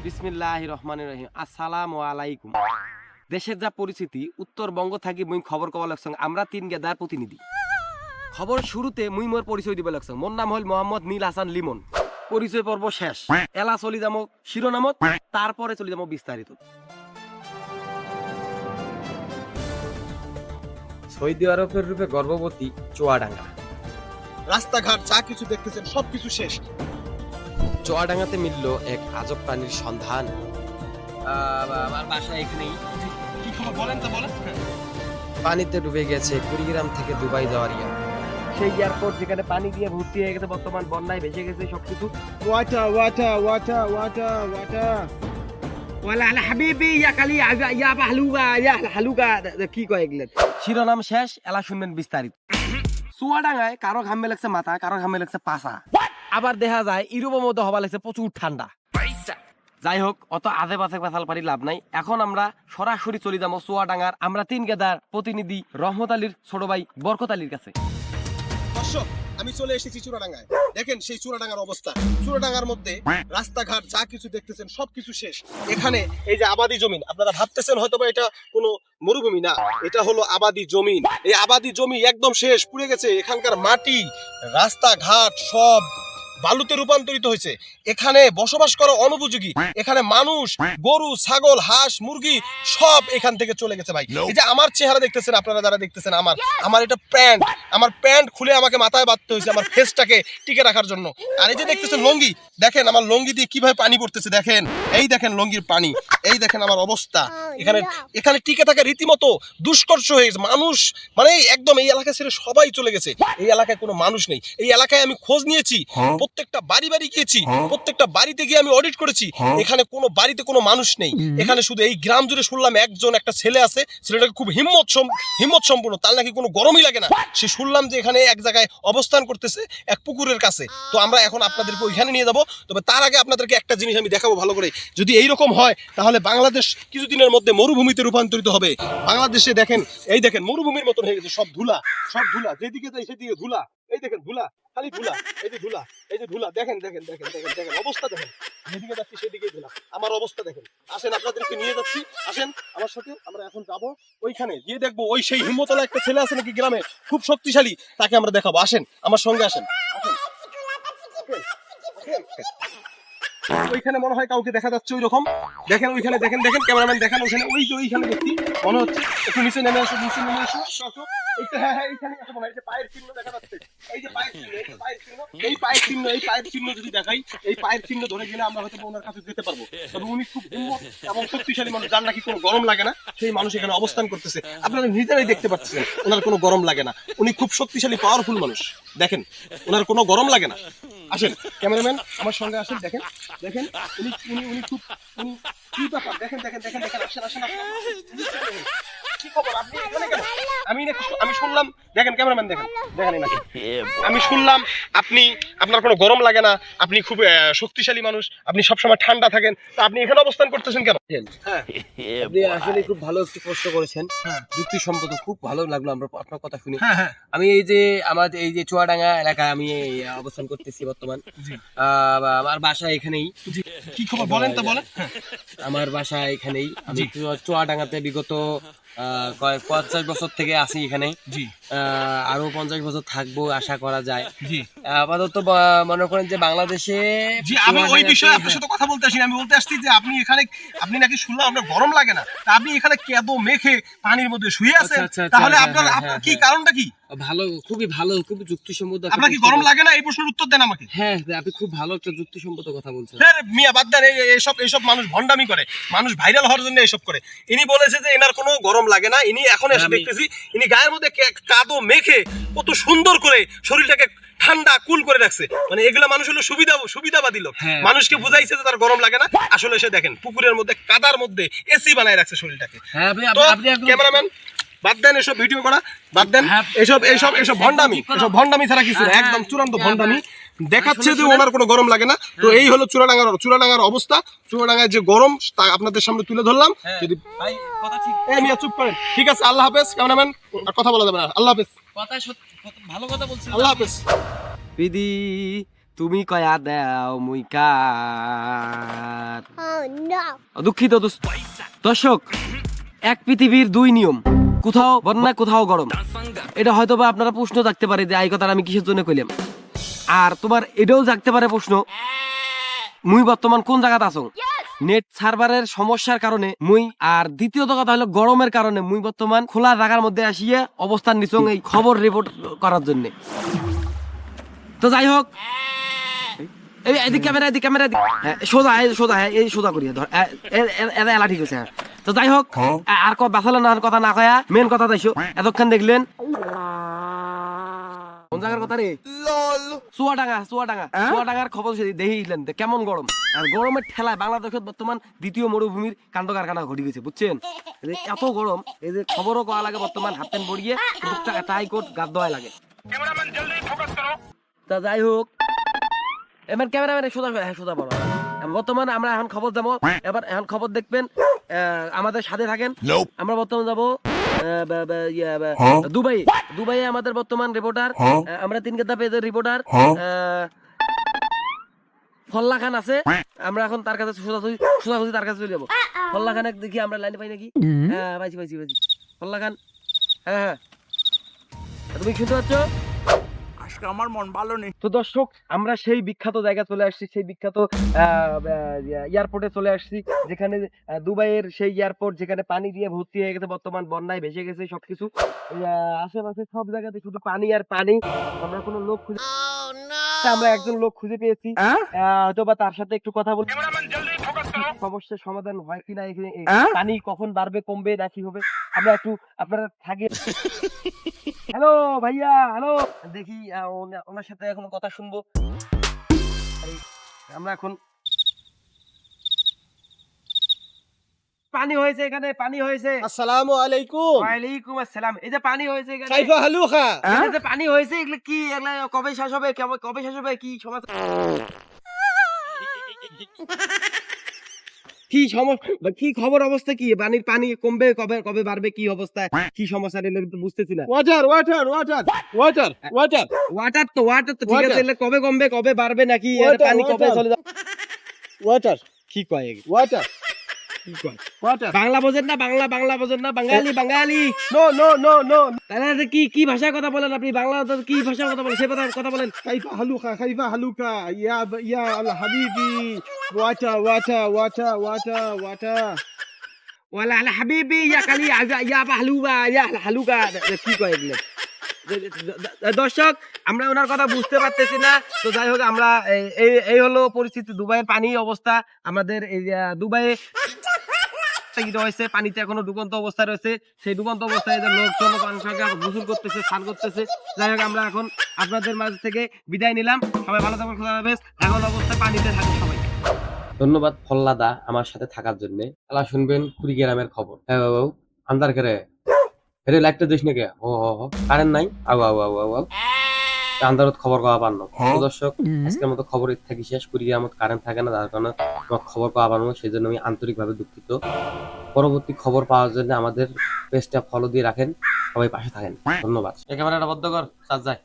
বিসমিল্লাহির রহমানির রহিম। আসসালামু আলাইকুম। দেশের যা পরিস্থিতি, উত্তরবঙ্গ থাকি মুই খবর কবা লাগছং। আমরা তিন গেদার প্রতিনিধি। খবর শুরুতে মুই মোর পরিচয় দিব লাগছং। মোর নাম হল মোহাম্মদ নীল হাসান লিমন। পরিচয় পর্ব শেষ। এলা চলি যাবো শিরোনামত, তারপরে চলি যাবো বিস্তারিত। সৌদি আরবের রূপে গর্ভবতী চুয়াডাঙ্গা। রাস্তাঘাট যা কিছু দেখতেছেন সবকিছু শেষ। চুয়াডাঙ্গাতে মিলল এক আজব প্রাণীর সন্ধান। আমার বাসা এখানেই। কি খবর বলেন তো বলেন। পানিতে ডুবে গেছে কুড়িগ্রাম থেকে দুবাই যাওয়ার সেই এয়ারপোর্ট যেখানে পানি দিয়ে ভর্তি হয়ে গেছে, বর্তমান বন্যায় ভেসে গেছে সবকিছু। Water water water water water ওয়ালা আলা হাবিবি ইয়া কালি ইয়া বাহলুগা ইয়া হালুগা কি কয় এগুলা। শিরোনাম শেষ, এলা শুনবেন বিস্তারিত। চুয়াডাঙ্গায় কারো ঘামে লাগছে মাথা, কারো ঘামে লাগছে পাছা। আবার দেখা যায় ইউরোপের মধ্যে হবা লাগছে প্রচুর ঠান্ডা। যাই হোক, অত আজে বাজে কথাল পারি লাভ নাই। এখন আমরা সরাসরি চলে যাবো চুয়াডাঙ্গার আমরা তিন গেদার প্রতিনিধি রহমত আলীর ছোট ভাই বরকত আলীর কাছে। দর্শক, আমি চলে এসেছি চুয়াডাঙ্গায়। দেখেন সেই চুয়াডাঙ্গার অবস্থা। চুয়াডাঙ্গার মধ্যে রাস্তাঘাট যা কিছু দেখতেছেন সবকিছু শেষ। এখানে এই যে আবাদি জমিন, আপনারা ভাবতেছেন হয়তো এটা কোনো মরুভূমি না, এটা হলো আবাদি জমিন। এই আবাদি জমি একদম শেষ, পুড়ে গেছে। এখানকার মাটি, রাস্তাঘাট সব বালুতে রূপান্তরিত হয়েছে। এখানে বসবাস করা অনুপযোগী। এখানে মানুষ, গরু, ছাগল, হাঁস, মুরগি সব এখান থেকে চলে গেছে ভাই। এই যে আমার চেহারা দেখতেছেন, আপনারা যারা দেখতেছেন, আমার এটা প্যান্ট, আমার প্যান্ট খুলে আমাকে মাথায় বাঁধতে হয়েছে আমার ফেসটাকে টিকে রাখার জন্য। আর এই যে দেখতেছেন লঙ্গি, দেখেন আমার লঙ্গি দিয়ে কিভাবে পানি পড়তেছে। দেখেন, এই দেখেন লঙ্গির পানি, এই দেখেন আমার অবস্থা। এখানে টিকে থাকা রীতিমতো দুষ্কর্ষ হয়ে গেছে। মানুষ মানে একদম এই এলাকা ছেড়ে সবাই চলে গেছে। এই এলাকায় কোনো মানুষ নেই। এই এলাকায় আমি খোঁজ নিয়েছি, প্রত্যেকটা বাড়ি বাড়ি গিয়েছি, প্রত্যেকটা বাড়িতে গিয়ে আমি অডিট করেছি। এখানে কোনো বাড়িতে কোনো মানুষ নেই। এখানে শুধু এই গ্রাম জুড়ে শুনলাম একটা ছেলে আছে, ছেলেটাকে খুব হিম্মত সম্পূর্ণ, তার নাকি কোনো গরমই লাগে না। সে শুনলাম যে এখানে এক জায়গায় অবস্থান করতেছে এক পুকুরের কাছে। তো আমরা এখন আপনাদেরকে ওইখানে নিয়ে যাবো। তবে তার আগে আপনাদেরকে একটা জিনিস আমি দেখাবো ভালো করে। যদি এইরকম হয় তাহলে বাংলাদেশ কিছুদিনের মধ্যে মরুভূমিতে রূপান্তরিত হবে। বাংলাদেশে দেখেন, এই দেখেন মরুভূমির মতন হয়ে গেছে, সব ধুলা, সব ধুলা, যেদিকে যাই সেদিকে ধুলা। এই দেখেন ধুলা, খালি ধুলা, এই যে ধুলা, এই যে ধুলা, দেখেন দেখেন দেখেন দেখেন দেখেন অবস্থা দেখেন। যেদিকে যাচ্ছি সেদিকেই ধুলা, আমার অবস্থা দেখেন। আসেন, আপনাদেরকে নিয়ে যাচ্ছি, আসেন আমার সাথে। আমরা এখন যাবো ওইখানে গিয়ে দেখবো ওই সেই হিম্মতলা একটা ছেলে আছে নাকি গ্রামে, খুব শক্তিশালী, তাকে আমরা দেখাবো। আসেন আমার সঙ্গে, আসেন আসেন। ওইখানে মনে হয় কাউকে দেখা যাচ্ছে ওই রকম। দেখেন ওইখানে, দেখেন দেখেন ক্যামেরাম্যান, দেখেন ওইখানে, ওই যে ওইখানে দেখছি মনে হচ্ছে। একটু নিচে নেমে আসো, নিচে নেমে আসো, আসো। এইটা, হ্যাঁ হ্যাঁ, এইখানে আসো মনে হয়। এই যে পায়ের চিহ্ন দেখা যাচ্ছে, এই যে পায়ের চিহ্ন, এই যে পায়ের চিহ্ন, এই পায়ের চিহ্ন, এই পায়ের চিহ্ন যদি দেখাই, এই পায়ের চিহ্ন ধরে গেলে আমরা হয়তো ওনার কাছে যেতে পারবো। তবে উনি খুব হিম্মত এবং শক্তিশালী মানুষ, যার নাকি কোনো গরম লাগে না, সেই মানুষ এখানে অবস্থান করতেছে। আপনারা নিজেরাই দেখতে পাচ্ছেন ওনার কোনো গরম লাগে না। উনি খুব শক্তিশালী পাওয়ারফুল মানুষ। দেখেন ওনার কোনো গরম লাগে না। আসেন ক্যামেরাম্যান আমার সঙ্গে আসেন। দেখেন দেখেন উনি উনি উনি খুব উনি কি ব্যাপার, দেখেন দেখেন দেখেন দেখেন, আসেন আসেন আসেন। কি খবর, আপনি এখানে কেন? আমি শুনলাম, দেখেন ক্যামেরাম্যান, দেখেন দেখেন এনাকে। আমি শুনলাম আপনার কোনো গরম লাগে না, আপনি খুব শক্তিশালী মানুষ, আপনি সবসময় ঠান্ডা থাকেন, তো আপনি এখানে অবস্থান করতেছেন কেন? হ্যাঁ, আপনি আসলে খুব ভালো একটু প্রশ্ন করেছেন, যুক্তিসম্মত, খুব ভালো লাগলো আমরা আপনার কথা শুনে। আমি এই যে আমাদের এই যে চুয়াডাঙ্গা এলাকায় আমি অবস্থান করতেছি বর্তমান। আমার বাসা এখানেই। কি খবর বলেন তো বলেন। আমার বাসা এখানেই। আমি চুয়াডাঙ্গাতে বিগত 50 বছর থেকে আছি এখানে। আরো 50 বছর থাকবো আশা করা যায়। আপাতত মনে করেন যে বাংলাদেশে, আমি ওই বিষয়ে আপনার সাথে কথা বলতে আসিনি। আমি বলতে আসছি যে আপনি নাকি শুনলাম আপনার গরম লাগে না, তা আপনি এখানে কেদ মেখে পানির মধ্যে শুয়ে আছেন, তাহলে আপনার কি কারণটা কি? ভালো, খুবই ভালো, খুবই যুক্তিসম্মত। আপনার কি গরম লাগে না, এই প্রশ্নের উত্তর দেন আমাকে। হ্যাঁ, আপনি খুব ভালো একটা যুক্তিসম্মত কথা বলছেন। মিয়া বাদ দেন, এইসব মানুষ ভণ্ডামি করে, মানুষ ভাইরাল হওয়ার জন্য এইসব করে। ইনি বলেছে যে এনার কোনো গরম লাগে না। ইনি এখন এসে দেখতেছি ইনি গায়ের মধ্যে কাদো মেখে কত সুন্দর করে শরীরটাকে ঠান্ডা কুল করে রাখছে। মানে এগুলা মানুষ হলো সুবিধাবাদী লোক। মানুষকে বুঝাইছে যে তার গরম লাগে না, আসলে সে দেখেন পুকুরের মধ্যে কাদার মধ্যে এসি বানায় রাখছে শরীরটাকে। ক্যামেরাম্যান বাদ দেন এসব ভিডিও করা, বাদ দেন এসব ভণ্ডামি ছাড়া কিছু না, একদম চূড়ান্ত ভণ্ডামি। দেখাচ্ছে যে ওনার কোনো গরম লাগে না। তো এই হলো চুরাডাঙ্গার অবস্থা। চুরাডাঙ্গায় যে গরম তা আপনাদের সামনে তুলে ধরলাম। যদি মিয়া চুপ করেন, ঠিক আছে, আল্লাহ হাফেজ। ক্যামেরাম্যান আর কথা বলা যাবে না, আল্লাহ হাফেজ। ভালো কথা বলছেন, আল্লাহ হাফেজ। বিধি তুমি কয়া দাও মুই কার। দুঃখিত দর্শক, এক পৃথিবীর দুই নিয়ম, কোথাও বন্যা কোথাও গরম। এটা হয়তো বা আপনারা প্রশ্ন থাকতে পারে যে এই কথাটা আমি কিসের জন্য কইলাম। আর তোমার এটাও জাগতে পারে প্রশ্ন, মুই বর্তমান কোন জায়গাতে আছো। নেট সার্ভারের সমস্যার কারণে মুই, আর দ্বিতীয়ত কথা হলো গরমের কারণে মুই বর্তমান খোলা জায়গার মধ্যে আসিয়ে অবস্থান নিছং এই খবর রিপোর্ট করার জন্য। তো যাই হোক, এদিক ক্যামেরা সোজা সোজা এই সোজা করিয়া ধর এলা ঠিক আছে। তো যাই হোক, আর বাসালো না কথা না কয়া মেন কথা যাইছো। এতক্ষণ দেখলেন কোন জায়গার কথা রে? চুয়াডাঙ্গার খবর দেখিলেন কেমন গরম। আর গরমের ঠেলায় বাংলাদেশত বর্তমান দ্বিতীয় মরুভূমির কাণ্ড কারখানা ঘটে গেছে, বুঝছেন? এত গরম, এই যে খবরও কওয়া লাগে বর্তমান হাফ প্যান্ট পরিয়ে টাই কোট গাদ দেওয়া লাগে। তা যাই হোক, এবার ক্যামেরাম্যান সোজা বলো। বর্তমান আমরা এখন খবর যাবো, এবার এখন খবর দেখবেন, আমাদের সাথে থাকেন। আমরা বর্তমান যাবো দুবাই আমাদের বর্তমান রিপোর্টার, আমরা 3 গেদা পেজের রিপোর্টার ফল্লা খান আছে। আমরা এখন তার কাছে সোজাসুজি তার কাছে চলে যাবো। ফল্লা খান দেখি আমরা লাইনে পাই নাকি। হ্যাঁ পাইছি ফল্লা খান। হ্যাঁ তুমি শুনতে পাচ্ছ? আমার মন ভালো নেই। তো দর্শক, আমরা সেই বিখ্যাত জায়গা চলে আসছি, সেই বিখ্যাত এয়ারপোর্টে চলে আসছি, যেখানে দুবাইয়ের সেই এয়ারপোর্ট, যেখানে পানি দিয়ে ভর্তি হয়ে গেছে, বর্তমান বন্যায় ভেসে গেছে সবকিছু। আশেপাশে সব জায়গাতে শুধু পানি আর পানি। আমরা কোনো লোক খুঁজে, আমরা একজন লোক খুঁজে পেয়েছি, হয়তো বা তার সাথে একটু কথা বলবো, সমস্যার সমাধান হয় কিনা, পানি কখন বাড়বে কমবে না কি হবে, আমরা একটু আপনারা থাকে। হ্যালো ভাইয়া, হ্যালো, দেখি ওনার সাথে এখন কথা শুনবো। আমরা এখন পানি হয়েছে, এখানে পানি হয়েছে। আসসালামু আলাইকুম। ওয়ালাইকুম আসসালাম। এই যে পানি হয়েছে এখানে, কাইফা হালুকা? এই যে পানি হয়েছে, এগুলো কি, এগুলো কবে শেষ হবে, কবে শেষ হবে, কি সমস্যা, কি সমস্যা, কি খবর, অবস্থা কি? পানির পানি কমবে কবে, কবে বাড়বে, কি অবস্থা, কি সমস্যা, বুঝতেছি না। ওয়াটার তো ঠিক আছে, কবে কমবে কবে বাড়বে নাকি পানি কবে চলে যাবে? ওয়াটার কি কয় ওয়াটার কি কয়? ওয়াটার। বাংলা বোঝেন না? বাংলা বোঝেন না? বাঙালি নো। তাহলে কি ভাষায় কথা বলেন আপনি? বাংলা কি ভাষায় কথা বলেন, সে কথা বলেন। কাইফা হালুকা ইয়া আল হাবিবি। ওয়াটার ওয়ালা আলা হাবিবি ইয়া কালি ইয়া হালুকা কি কয় এগুলো? দর্শক, আমরা ওনার কথা বুঝতে পারতেছি না। তো যাই হোক, আমরা এই হলো পরিস্থিতি, দুবাইয়ের পানি অবস্থা। আমাদের এই দুবাইয়ে হয়েছে, পানিতে এখনো ডুবন্ত অবস্থা রয়েছে। সেই ডুবন্ত অবস্থায় লোকজন গোসল করতেছে, স্নান করতেছে। যাই হোক, আমরা এখন আপনাদের মাঝ থেকে বিদায় নিলাম। সবাই ভালো থাকবেন, খোদা হাফেজ। এখন অবস্থায় পানিতে থাকুন সবাই। ধন্যবাদ ফল্লাদা আমার সাথে থাকার জন্য। খেলা শুনবেন কুড়িগ্রামের খবর। হ্যাঁ বাবু, আন্দার করে এরে লাইটটা দিস নাকি? কারেন্ট নাই, আন্দারত খবর পাওয়া পারনো। দর্শক, আজকের মতো খবর থাকি শেষ। কুড়িগ্রামত কারেন্ট থাকে না, যার কারণে খবর পাওয়া পারনো, সেই জন্য আমি আন্তরিকভাবে দুঃখিত। পরবর্তী খবর পাওয়ার জন্য আমাদের পেজটা ফলো দিয়ে রাখেন, সবাই পাশে থাকেন। ধন্যবাদ। একেবারে বদ্ধ কর, চার্জ যায়।